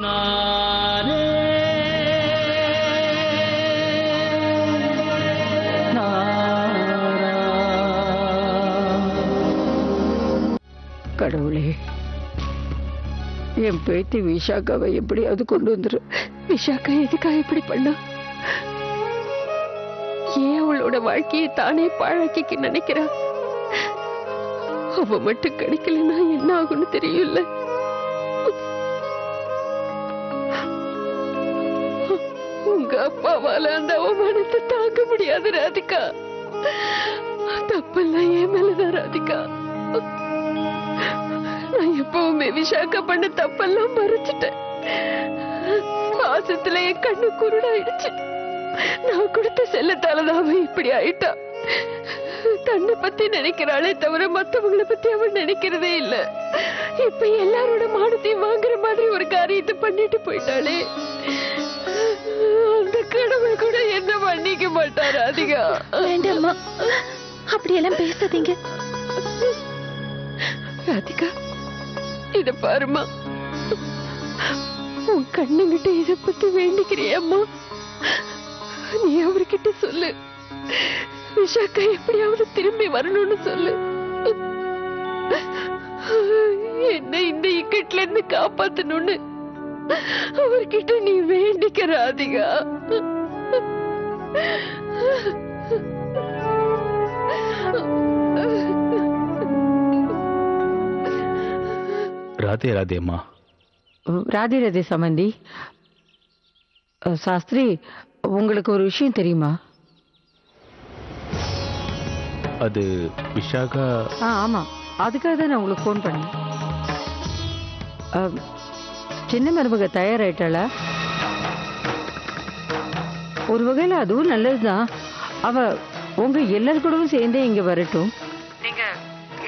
நானே கடவுளே, என் பேத்தி விஷாக்காவை எப்படியாவது கொண்டு வந்துரு. விஷாக்கா எதுக்கா இப்படி பண்ணா? ஏன் அவளோட வாழ்க்கையை தானே பாழாக்கிக்க நினைக்கிறா? அவ மட்டும் கிடைக்கலன்னா என்ன ஆகும்னு தெரியல. உங்க அப்பாவால அந்த அவமானத்தை தாங்க முடியாது ராதிகா. தப்பெல்லாம் ஏன் மேலதான் ராதிகா. நான் எப்பவுமே விஷாக்கா பண்ண தப்பெல்லாம் மறைச்சிட்டேன். பாசத்துல என் கண்ணு குருடாயிடுச்சு. நான் கொடுத்த செல்லத்தாலதான் அவன் இப்படி ஆயிட்டா. தன்னை பத்தி நினைக்கிறாளே தவிர மத்தவங்களை பத்தி அவன் நினைக்கிறதே இல்ல. இப்ப எல்லாரோட மானத்தையும் வாங்குற மாதிரி ஒரு காரியத்தை பண்ணிட்டு போயிட்டாளே. அந்த கடவுள் கூட என்ன பண்ணிக்க மாட்டாரு. அதிகா வேண்டாம்மா, அப்படியெல்லாம் பேசாதீங்க. ராதிகா, இத பாருமா, உன் கண்ணுங்கிட்ட இத பத்தி வேண்டிக்கிறியம்மா. நீ அவர்கிட்ட சொல்லு, விஷாக்கா எப்படியாவது திரும்பி வரணும்னு சொல்லு. என்ன இந்த இக்கட்ல இருந்து காப்பாத்தணும்னு அவர்கிட்ட நீ வேண்டிக்க ராதிகா. ராதே ராதே அம்மா. ராதே ராதே சம்பந்தி. சாஸ்திரி, உங்களுக்கு ஒரு விஷயம் தெரியுமா? அது விஷாகா. ஆமா, அதுக்காக தான் நான் உங்களுக்கு ஃபோன் பண்ணேன். சின்ன மருமக தயாராயிட்டாளா? ஒரு வகையில அதுவும் நல்லதுதான். அவ உங்க எல்லாரும் கூடவும் சேர்ந்தே இங்க வரட்டும். நீங்க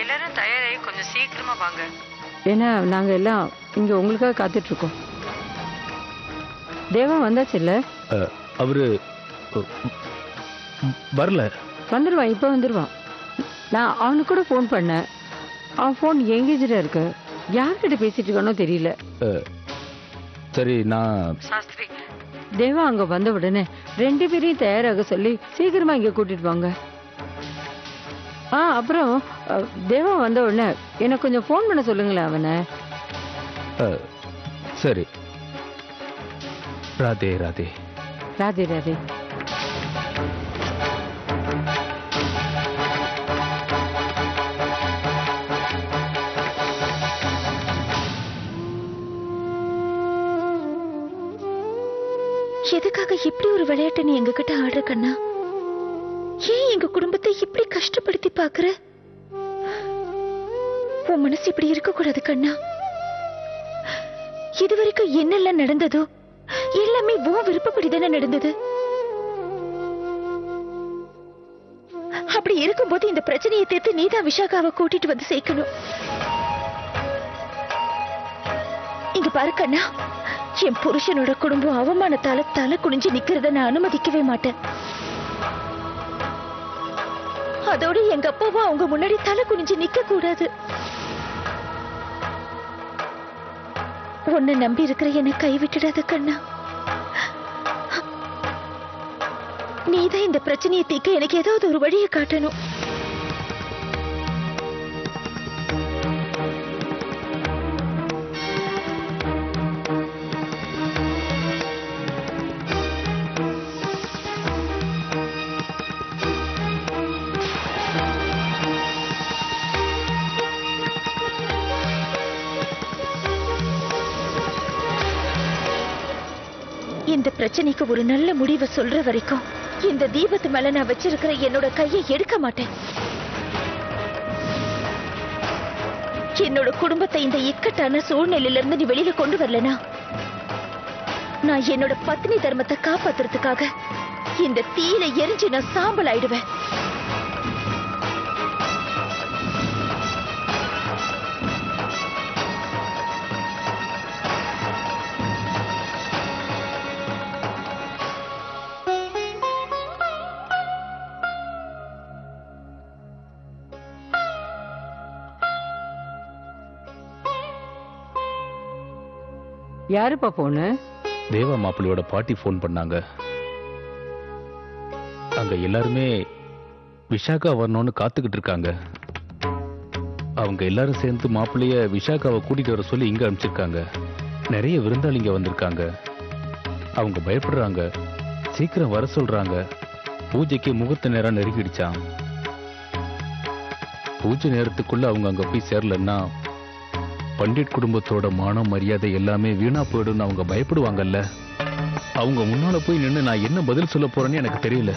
எல்லாரும் தயாராகி கொஞ்சம் சீக்கிரமா வாங்க. ஏன்னா நாங்க எல்லாம் இங்க உங்களுக்காக காத்துட்டு இருக்கோம். தேவா வந்தாச்சு இல்ல? அவரு வரல. வந்துடுவான், இப்ப வந்துடுவான். நான் அவனுக்கு கூட ஃபோன் பண்ணேன். அவன் ஃபோன் எங்கேஜா இருக்கு. யார்கிட்ட பேசிட்டு இருக்கானோ தெரியல. சரி, நான் சாஸ்திரி, தேவா அங்க வந்த உடனே 2 பேரையும் தயாராக சொல்லி சீக்கிரமா இங்க கூட்டிட்டு வாங்க. அப்புறம் தேவா வந்த உடனே எனக்கு கொஞ்சம் ஃபோன் பண்ண சொல்லுங்களேன் அவனை. சரி. ராதே ராதே. ராதே ராதே. எதுக்காக இப்படி ஒரு விளையாட்டை நீ எங்க கிட்ட ஆடுற கண்ணா? ஏன் எங்க குடும்பத்தை இப்படி கஷ்டப்படுத்தி பாக்குற? உன் மனசு இப்படி இருக்க கூடாது கண்ணா. இதுவரைக்கும் என்னெல்லாம் நடந்ததோ எல்லாமே உன் விருப்பப்படிதானே நடந்தது. அப்படி இருக்கும்போது இந்த பிரச்சனையை தீர்த்து நீதான் விஷாகாவை கூட்டிட்டு வந்து சேர்க்கணும். இங்க பாரு கண்ணா, என் புருஷனோட குடும்பம் அவமானத்தால தலை குனிஞ்சு நிக்கிறத நான் அனுமதிக்கவே மாட்டேன். அதோட எங்க அப்பாவும் அவங்க முன்னாடி தலை குனிஞ்சு நிக்க கூடாது. உன்னை நம்பி இருக்கிற என்னை கைவிட்டுடாத கண்ணா. நீதான் இந்த பிரச்சனையை தீர்க்க எனக்கு ஏதாவது ஒரு வழியை காட்டணும். இந்த பிரச்சனைக்கு ஒரு நல்ல முடிவை சொல்ற வரைக்கும் இந்த தீபத்து மேல நான் வச்சிருக்கிற என்னோட கையை எடுக்க மாட்டேன். என்னோட குடும்பத்தை இந்த இக்கட்டான சூழ்நிலையில இருந்து நீ வெளியில கொண்டு வரலனா நான் என்னோட பத்னி தர்மத்தை காப்பாத்துறதுக்காக இந்த தீயில எரிஞ்சு நான் சாம்பல் ஆயிடுவேன். யாருப்பா போனு? தேவா மாப்பிள்ளையோட பாட்டி ஃபோன் பண்ணாங்க. அங்க எல்லாருமே விஷாகா வரணும்னு காத்துக்கிட்டு இருக்காங்க. அவங்க எல்லாரும் சேர்ந்து மாப்பிள்ளைய விஷாகாவை கூட்டிட்டு வர சொல்லி இங்க அனுப்பிச்சிருக்காங்க. நிறைய விருந்தாளிங்க வந்திருக்காங்க. அவங்க பயப்படுறாங்க. சீக்கிரம் வர சொல்றாங்க. பூஜைக்கு முகூர்த்த நேரம் நெருங்கிடுச்சான். பூஜை நேரத்துக்குள்ள அவங்க அங்க போய் சேரலன்னா பண்டிட் குடும்பத்தோட மானம் மரியாதை எல்லாமே வீணா போயிடும்னு அவங்க பயப்படுவாங்கல்ல. அவங்க முன்னால போய் நின்று நான் என்ன பதில் சொல்ல போறேன்னு எனக்கு தெரியல.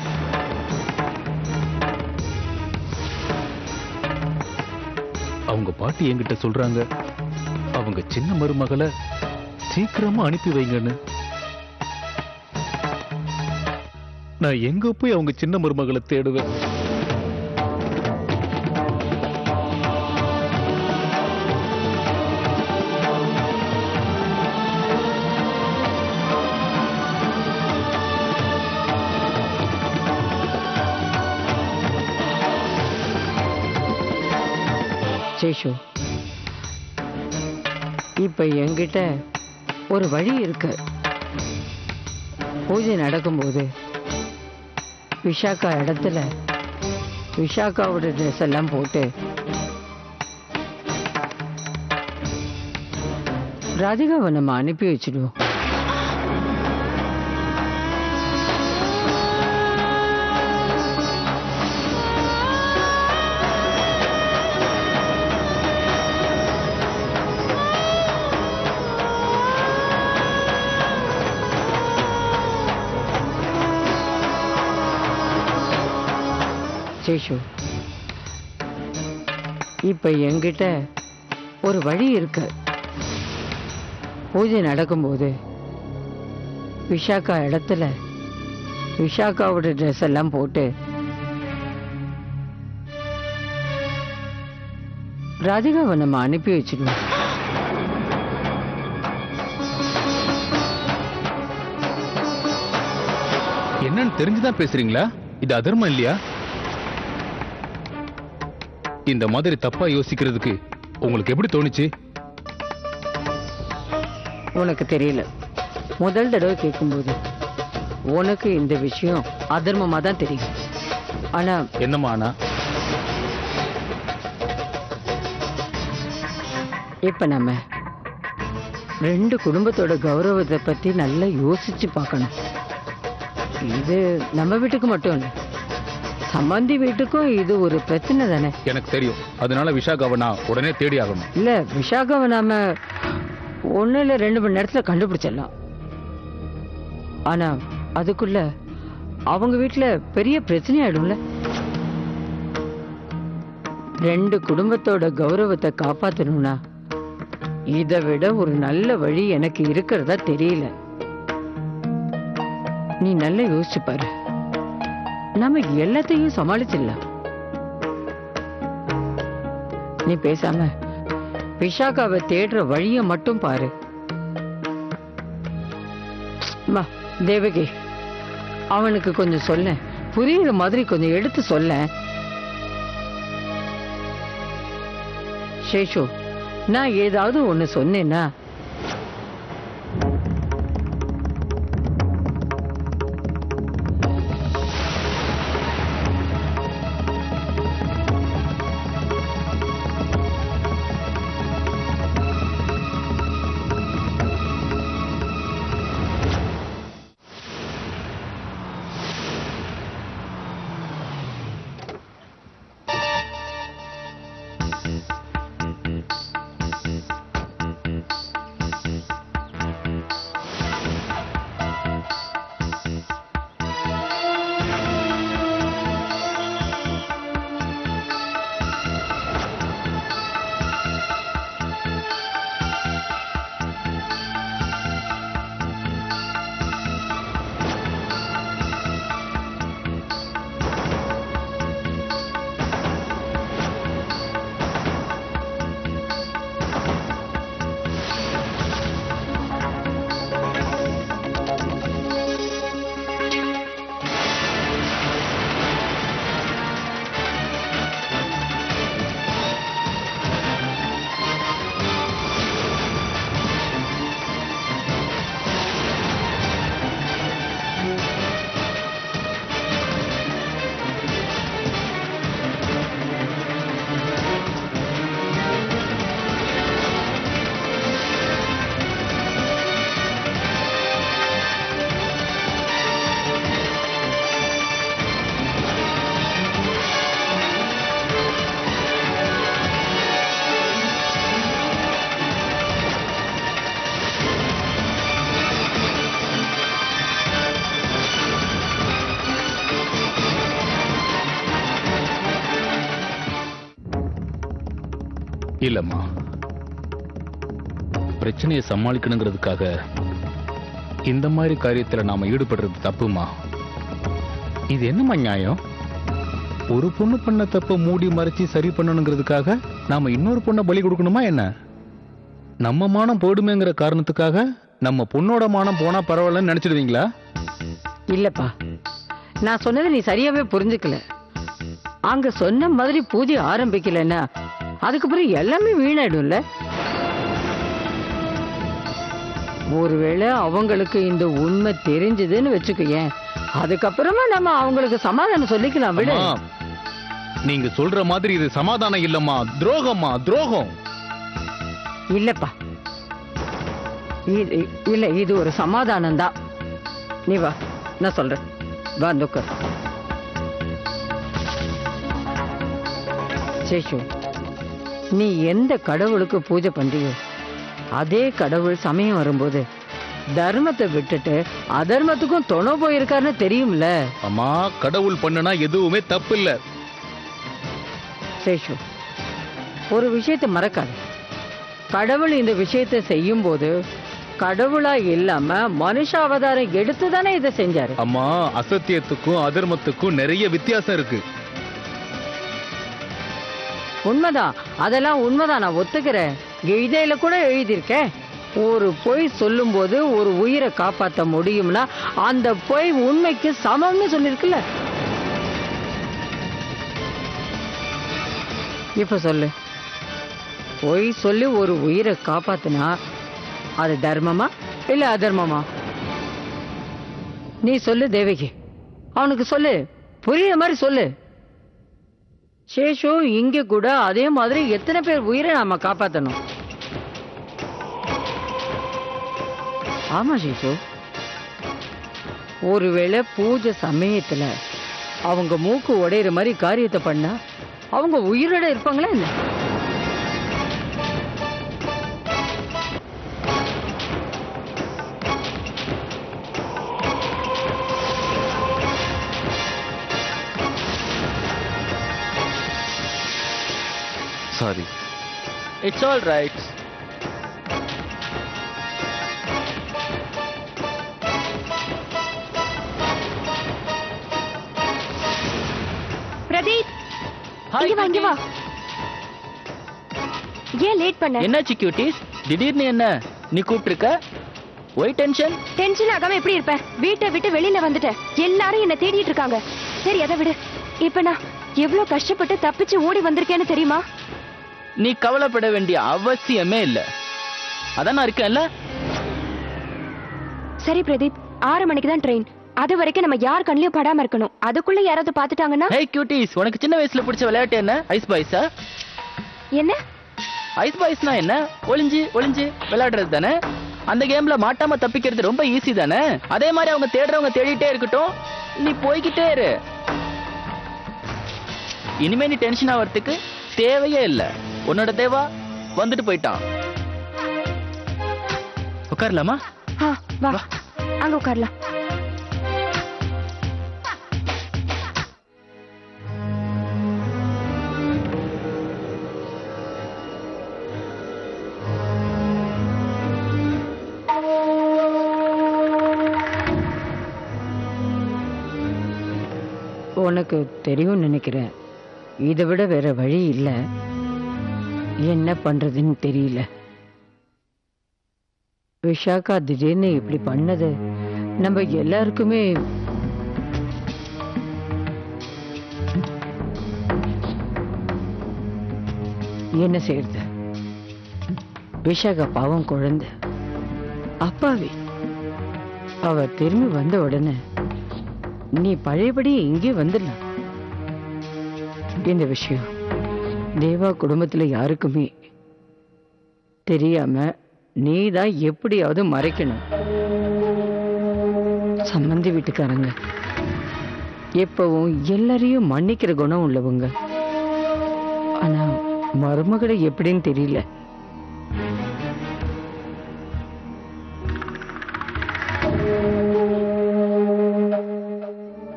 அவங்க பாட்டி என்கிட்ட சொல்றாங்க, அவங்க சின்ன மருமகளை சீக்கிரமா அனுப்பி வைங்கன்னு. நான் எங்க போய் அவங்க சின்ன மருமகளை தேடுவேன்? சேஷு, இப்ப என்கிட்ட ஒரு வழி இருக்கு. பூஜை நடக்கும்போது விஷாக்கா இடத்துல விஷாக்காவோட ட்ரெஸ் எல்லாம் போட்டு ராதிகாவை நம்ம அனுப்பி வச்சிடுவோம். சேஷு, இப்ப என்கிட்ட ஒரு வழி இருக்கு. பூஜை நடக்கும்போது விஷாக்கா இடத்துல விஷாக்காவோட ட்ரெஸ் எல்லாம் போட்டு ராதிகாவை நம்ம அனுப்பி வச்சிடுவோம். என்னன்னு தெரிஞ்சுதான் பேசுறீங்களா? இது அதர்மம் இல்லையா? இந்த மாதிரி தப்பா யோசிக்கிறதுக்கு உங்களுக்கு எப்படி தோணுச்சு? உனக்கு தெரியல. முதல் தடவை கேட்கும்போது உனக்கு இந்த விஷயம் அதர்மமா தான் தெரியும். ஆனா என்னம்மா? ஆனா இப்ப நம்ம ரெண்டு குடும்பத்தோட கௌரவத்தை பத்தி நல்லா யோசிச்சு பார்க்கணும். இது நம்ம வீட்டுக்கு மட்டும் இல்லை, சம்பந்தி வீட்டுக்கும் இது ஒரு பிரச்சனை தானே. எனக்கு தெரியும். அதனால விஷாகாவை நான் உடனே தேடி ஆகணும். இல்ல, விஷாகாவை நாம 1 இல்ல 2 மணி நேரத்துல கண்டுபிடிச்சிடலாம். ஆனா அதுக்குள்ள அவங்க வீட்டுல பெரிய பிரச்சனை ஆயிடும்ல. 2 குடும்பத்தோட கௌரவத்தை காப்பாத்தணும்னா இதை விட ஒரு நல்ல வழி எனக்கு இருக்கிறதா தெரியல. நீ நல்லா யோசிச்சு பாரு. நாம எல்லாத்தையும் சமாளிச்சிடலாம். நீ பேசாம விஷாகாவை தேடுற வழிய மட்டும் பாரு. தேவகி, அவனுக்கு கொஞ்சம் சொல்ல, புரியுற மாதிரி கொஞ்சம் எடுத்து சொல்ல. சேஷு, நான் ஏதாவது ஒண்ணு சொன்னேன்னா இல்லம்மா, பிரச்சனையை சமாளிக்கணுங்கிறதுக்காக இந்த மாதிரி காரியத்துல நாம ஈடுபடுறது தப்புமா. இது என்னம்மா நியாயம்? ஒரு பொண்ணு பண்ண தப்ப மூடி மறைச்சு சரி பண்ணணுங்கிறதுக்காக நாம இன்னொரு பொண்ணை பலி கொடுக்கணுமா என்ன? நம்ம மானம் போடுமேங்கிற காரணத்துக்காக நம்ம பொண்ணோட மானம் போனா பரவாயில்லன்னு நினைச்சிடுவீங்களா? இல்லப்பா, நான் சொன்னதை நீ சரியாவே புரிஞ்சுக்கல. அங்க சொன்ன மாதிரி பூஜை ஆரம்பிக்கலன்னா அதுக்கப்புறம் எல்லாமே வீணாயிடும்ல. ஒருவேளை அவங்களுக்கு இந்த உண்மை தெரிஞ்சதுன்னு வச்சுக்கேன், அதுக்கப்புறமா நம்ம அவங்களுக்கு சமாதானம் சொல்லிக்கலாம். விட அம்மா, நீங்க சொல்ற மாதிரி இது சமாதானம் இல்லம்மா, துரோகம்மா, துரோகம். இல்லப்பா, இல்ல, இது ஒரு சமாதானம் தான். நீ வா, நான் சொல்றேன். வா, நோக்கர். சேஷு, நீ எந்த கடவுளுக்கு பூஜை பண்றியோ அதே கடவுள் சமயம் வரும்போது தர்மத்தை விட்டுட்டு அதர்மத்துக்கும் துணை போயிருக்காருன்னு தெரியும்ல. அம்மா, கடவுள் பண்ணுனா எதுவுமே தப்பு இல்ல. சேஷு, ஒரு விஷயத்தை மறக்காது. கடவுள் இந்த விஷயத்தை செய்யும் போது கடவுளா இல்லாம மனுஷ அவதாரம் எடுத்துதானே இதை செஞ்சாரு. அம்மா, அசத்தியத்துக்கும் அதர்மத்துக்கும் நிறைய வித்தியாசம் இருக்கு. உண்மைதான், அதெல்லாம் உண்மைதான், நான் ஒத்துக்கிறேன். கீதையில கூட எழுதியிருக்கேன், ஒரு பொய் சொல்லும் போது ஒரு உயிரை காப்பாற்ற முடியும்னா அந்த பொய் உண்மைக்கு சமம்னு சொல்லிருக்குல்ல. இப்ப சொல்லு, பொய் சொல்லி ஒரு உயிரை காப்பாத்தினா அது தர்மமா இல்ல அதர்மமா? நீ சொல்லு தேவகி, அவனுக்கு சொல்லு, புரியுற மாதிரி சொல்லு. சேஷு, இங்க கூட அதே மாதிரி எத்தனை பேர் உயிரை நாம காப்பாத்தணும். ஆமா சேஷு, ஒருவேளை பூஜை சமயத்துல அவங்க மூக்கு உடையிற மாதிரி காரியத்தை பண்ணா அவங்க உயிரோட இருப்பாங்களா என்ன? Sorry. It's all right. Pradeep, Hi, இங்க வா, இங்க வா. cuties. ஏன் லேட் பண்ண? என்னாச்சு cuties? திடீர்னு என்ன நீ கூப்பிட்டிருக்க? Y tension? டென்ஷன் ஆகாம எப்படி இருப்ப? வீட்டை விட்டு வெளியில வந்துட்டேன், எல்லாரும் என்ன தேடிட்டு இருக்காங்க. சரி, அதை விடு. இப்ப நான் எவ்வளவு கஷ்டப்பட்டு தப்பிச்சு ஓடி வந்திருக்கேன்னு தெரியுமா? நீ கவலைப்பட வேண்டிய அவசியமே இல்ல, அதான் நான் இருக்கேன்ல. சரி பிரதீப், 6 மணிக்கு தான் ட்ரெயின். அது வரைக்கும் நம்ம யார் கண்ணிலையும் படாம இருக்கணும். அதுக்குள்ள யாராவது பாத்துட்டாங்கன்னா? ஹே cuties, உனக்கு சின்ன வயசுல பிடிச்ச விளையாட்டு என்ன? ஐஸ் பாய்ஸா? என்ன ஐஸ் பாய்ஸ்னா என்ன? ஒளிஞ்சு ஒளிஞ்சு விளையாடுறது தானே. அந்த கேம்ல மாட்டாம தப்பிக்கிறது ரொம்ப ஈஸி தானே. அதே மாதிரி அவங்க தேடுறவங்க தேடிட்டே இருக்கட்டும், நீ போய்கிட்டே இரு. இனிமே நீ டென்ஷன் ஆகிறதுக்கு தேவையே இல்ல. உன்னோட தேவா வந்துட்டு போயிட்டான். உட்காரலாமா? வா, அங்க உட்காரலாம். உனக்கு தெரியும் நினைக்கிறேன், இதை விட வேற வழி இல்ல. என்ன பண்றதுன்னு தெரியல. விஷாக்கா திடீர்னு இப்படி பண்ணது நம்ம எல்லாருக்குமே என்ன செய்யறது? விஷாக்கா பாவம் குழந்தை, அப்பாவி. அவ திரும்பி வந்த உடனே நீ பழையபடி இங்கே வந்துடலாம். இந்த விஷயம் தேவா குடும்பத்துல யாருக்குமே தெரியாம நீதான் எப்படியாவது மறைக்கணும். சம்பந்தி வீட்டுக்காரங்க எப்பவும் எல்லாரையும் மன்னிக்கிற குணம் உள்ளவங்க. ஆனா மருமகளை எப்படின்னு தெரியல.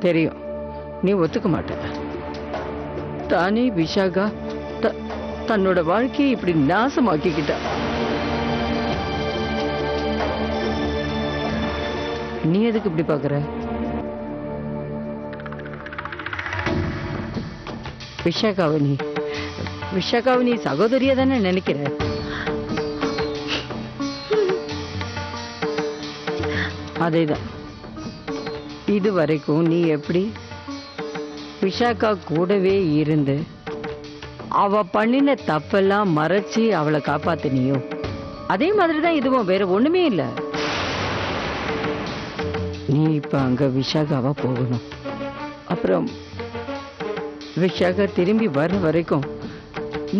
தெரியும், நீ ஒத்துக்க மாட்ட. தானே விஷாகா தன்னோட வாழ்க்கையை இப்படி நாசமாக்கிக்கிட்டா. நீ எதுக்கு இப்படி பாக்குற? விஷாக்காவை நீ சகோதரியா தானே நினைக்கிற? அதேதான். இது வரைக்கும் நீ எப்படி விஷாக்கா கூடவே இருந்து அவ பண்ணின தப்பெல்லாம் மறைச்சு அவளை காப்பாத்தினியோ அதே மாதிரிதான் இதுவும், வேற ஒண்ணுமே இல்ல. நீ இப்ப அங்க விஷாகாவா போகணும். அப்புறம் விஷாகா திரும்பி வர்ற வரைக்கும்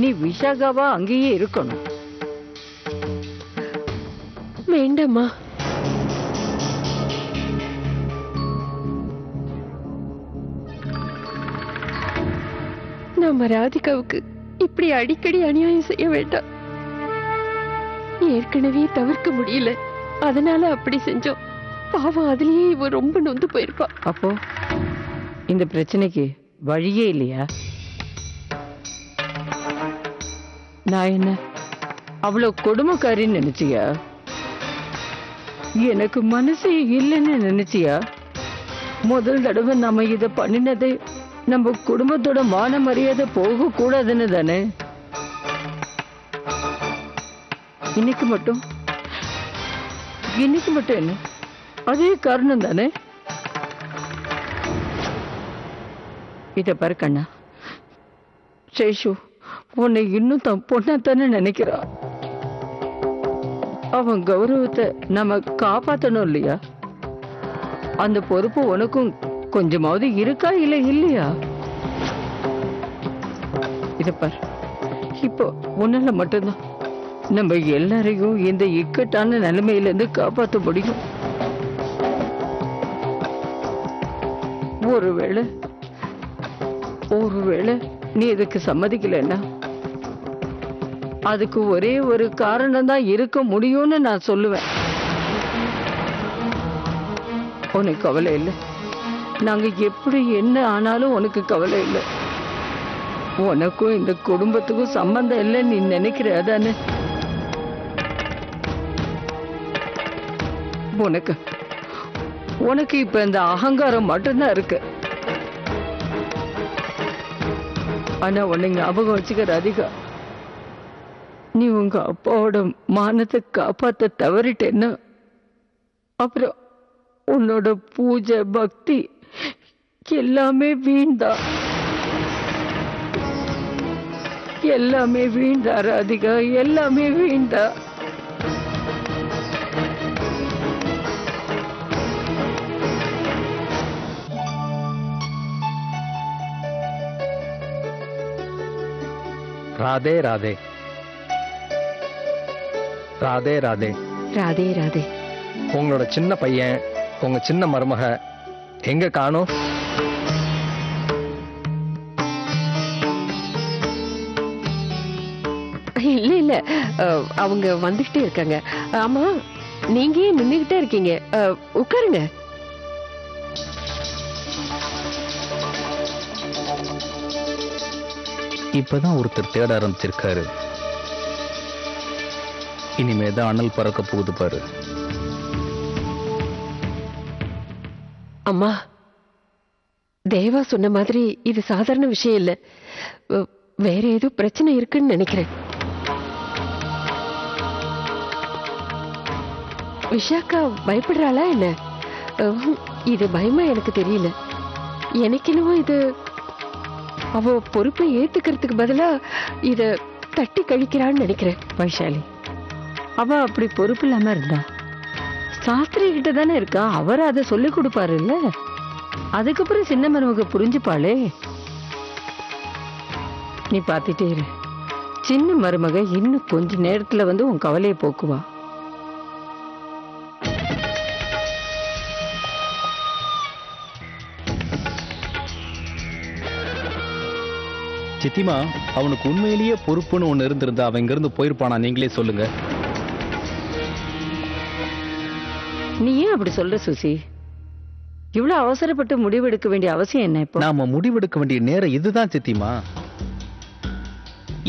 நீ விஷாகாவா அங்கேயே இருக்கணும். வேண்டாமா, நம்ம ராதிகாவுக்கு இப்படி அடிக்கடி அநியாயம் செய்ய வேண்டாம். ஏற்கனவே தவிர்க்க முடியல, அதனால அப்படி செஞ்சோம். பாவம், அதுலயே இவ ரொம்ப நொந்து போயிருப்பா. அப்போ இந்த பிரச்சனைக்கு வழியே இல்லையா? நான் என்ன அவ்வளவு கொடுமைக்காரின்னு நினைச்சியா? எனக்கு மனசே இல்லைன்னு நினைச்சியா? முதல் தடவை நம்ம இத பண்ணினது நம்ம குடும்பத்தோட மான மரியாதை போக கூடாதுன்னு தானே. இன்னைக்கு மட்டும் என்ன அதே காரணம் தானே. இத பாரு கண்ணா, சேஷு உன்னை இன்னும் தன் பொண்ணாத்தானே நினைக்கிறா. அவன் கௌரவத்தை நம்ம காப்பாத்தணும் இல்லையா? அந்த பொறுப்பு உனக்கும் கொஞ்சமாவது இருக்கா இல்ல இல்லையா? இத பாரு, இப்போ உன்னால மட்டும்தான் நம்ம எல்லாரையும் இந்த இக்கட்டான நிலைமையில இருந்து காப்பாற்ற முடியும். ஒருவேளை நீ இதுக்கு சம்மதிக்கலன்னா அதுக்கு ஒரே ஒரு காரணம் தான் இருக்க முடியும்னு நான் சொல்லுவேன். உனக்கு கவலை இல்லை, நாங்க எப்படி என்ன ஆனாலும் உனக்கு கவலை இல்லை. உனக்கும் இந்த குடும்பத்துக்கும் சம்பந்தம் இல்லை நீ நினைக்கிற அதானே? உனக்கு இப்ப இந்த அகங்காரம் மட்டும்தான் இருக்கு. ஆனா உன்னை ஞாபகம் வச்சுக்க ராதிகா, நீ உங்க அப்பாவோட மானத்தை காப்பாத்த தவறிட்டேன்னா அப்புறம் உன்னோட பூஜை பக்தி எல்லாமே வீண்தான். எல்லாமே வீண்டா ராதிகா, எல்லாமே வீண்டா. ராதே ராதே ராதே ராதே ராதே ராதே. உங்களோட சின்ன பையன், உங்க சின்ன மருமக எங்க காணோம்? இல்ல அவங்க வந்துகிட்டே இருக்காங்க. ஆமா, நீங்க ஏன் நின்னுகிட்டே இருக்கீங்க? உட்காருங்க. இப்பதான் ஒருத்தர் தேட ஆரம்பிச்சிருக்காரு. இனிமேதான் அனல் பறக்க போகுது பாரு. அம்மா, தேவா சொன்ன மாதிரி இது சாதாரண விஷயம் இல்ல. வேற ஏதோ பிரச்சனை இருக்குன்னு நினைக்கிறேன். விஷாக்கா பயப்படுறாளா என்ன? இது பயமா எனக்கு தெரியல. எனக்கு என்னவோ இது அவ பொறுப்பை ஏத்துக்கிறதுக்கு பதிலா இத தட்டி கழிக்கிறான்னு நினைக்கிறேன். வைஷாலி, அவ அப்படி பொறுப்பு இல்லாம இருந்தா சாஸ்திரி கிட்ட தானே இருக்கா, அவர் அதை சொல்லி கொடுப்பாரு இல்ல. அதுக்கப்புறம் சின்ன மருமக புரிஞ்சுப்பாளே. நீ பாத்துட்டே இரு, சின்ன மருமக இன்னும் கொஞ்ச நேரத்துல வந்து உன் கவலையை போக்குவா. சித்திமா, அவனுக்கு உண்மையிலேயே பொறுப்புன்னு ஒண்ணு இருந்திருந்தா அவன் இங்க இருந்து போயிருப்பானா? நீங்களே சொல்லுங்க. நீ ஏன் அப்படி சொல்ற சுசி? இவ்வளவு அவசரப்பட்டு முடிவெடுக்க வேண்டிய அவசியம் என்ன? இப்போ நாம முடிவெடுக்க வேண்டிய நேரம் இதுதான் சித்திமா.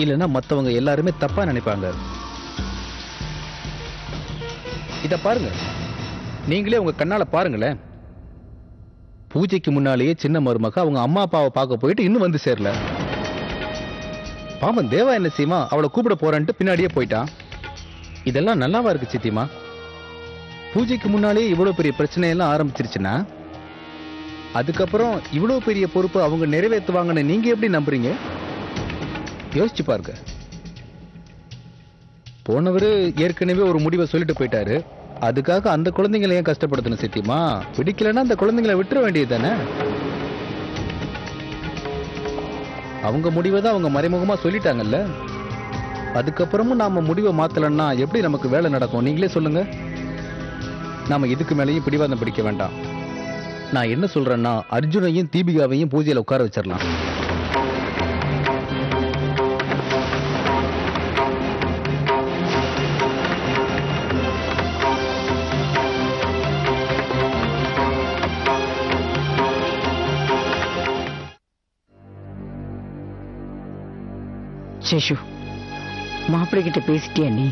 இல்லைன்னா மத்தவங்க எல்லாருமே தப்பா நினைப்பாங்க. இத பாருங்க, நீங்களே உங்க கண்ணால பாருங்களேன். பூஜைக்கு முன்னாலேயே சின்ன மருமக அவங்க அம்மா அப்பாவை பார்க்க போயிட்டு இன்னும் வந்து சேரல. பாவம் தேவா என்ன செய்யுமா, அவளை கூப்பிட போறான்ட்டு பின்னாடியே போயிட்டான். இதெல்லாம் நல்லாவா இருக்கு சித்திமா? பூஜைக்கு முன்னாலேயே இவ்வளவு பெரிய பிரச்சனையெல்லாம் ஆரம்பிச்சிருச்சுன்னா அதுக்கப்புறம் இவ்வளவு பெரிய பொறுப்பு அவங்க நிறைவேற்றுவாங்கன்னு நீங்க எப்படி நம்புறீங்க? யோசிச்சு பாருங்க. போனவரு ஏற்கனவே ஒரு முடிவை சொல்லிட்டு போயிட்டாரு. அதுக்காக அந்த குழந்தைங்களை ஏன் கஷ்டப்படுத்தணும் சித்திமா? பிடிக்கலன்னா அந்த குழந்தைங்களை விட்டுற வேண்டியது தானே. அவங்க முடிவை தான் அவங்க மறைமுகமா சொல்லிட்டாங்கல்ல. அதுக்கப்புறமும் நாம முடிவை மாத்தலன்னா எப்படி நமக்கு வேலை நடக்கும்? நீங்களே சொல்லுங்க. நாம இதுக்கு மேலேயும் பிடிவாதம் பிடிக்க வேண்டாம். நான் என்ன சொல்றேன்னா, அர்ஜுனையும் தீபிகாவையும் பூஜையில உட்கார வச்சிடலாம். சேஷு, மாப்பிள்ளை கிட்ட பேசிட்டியா நீ?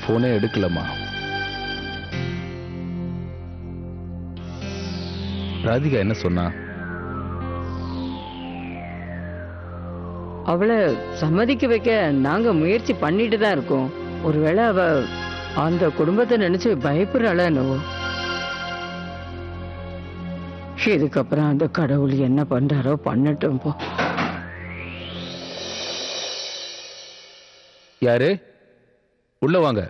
போனே எடுக்கலம்மா. ராதிகா என்ன சொன்னா? அவளை சம்மதிக்க வைக்க நாங்க முயற்சி பண்ணிட்டு தான் இருக்கோம். ஒருவேளை அவ அந்த குடும்பத்தை நினைச்சு பயப்படுறாளா என்னவோ. இதுக்கப்புறம் அந்த கடவுள் என்ன பண்றாரோ பண்ணட்டும் போ. யாரு? உள்ள வாங்க.